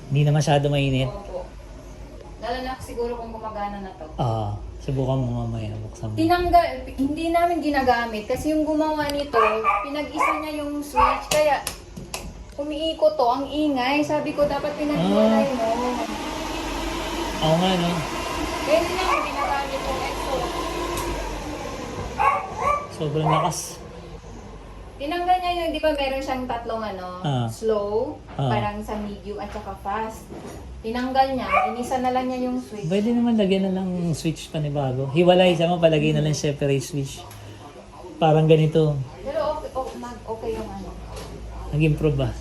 Hindi na masyado mainit. Opo. Lalo na siguro kung gumagana na to. Subukan mo mamaya. Buksan mo. Hindi namin ginagamit kasi yung gumawa nito, pinag-isa niya yung switch. Kaya umiikot to, ang ingay. Sabi ko dapat pinag-iwalay mo. Oo nga, no? Kaya hindi namin ginagamit yung extra. Sobrang lakas. Tinanggal niya yung, di ba meron siyang tatlong slow, parang sa medium at saka fast. Tinanggal niya, inisa na lang niya yung switch. Pwede naman lagyan na lang switch panibago. Hiwalay siya mo, palagay na lang separate switch. Parang ganito. Pero okay yung Nag-improve ba?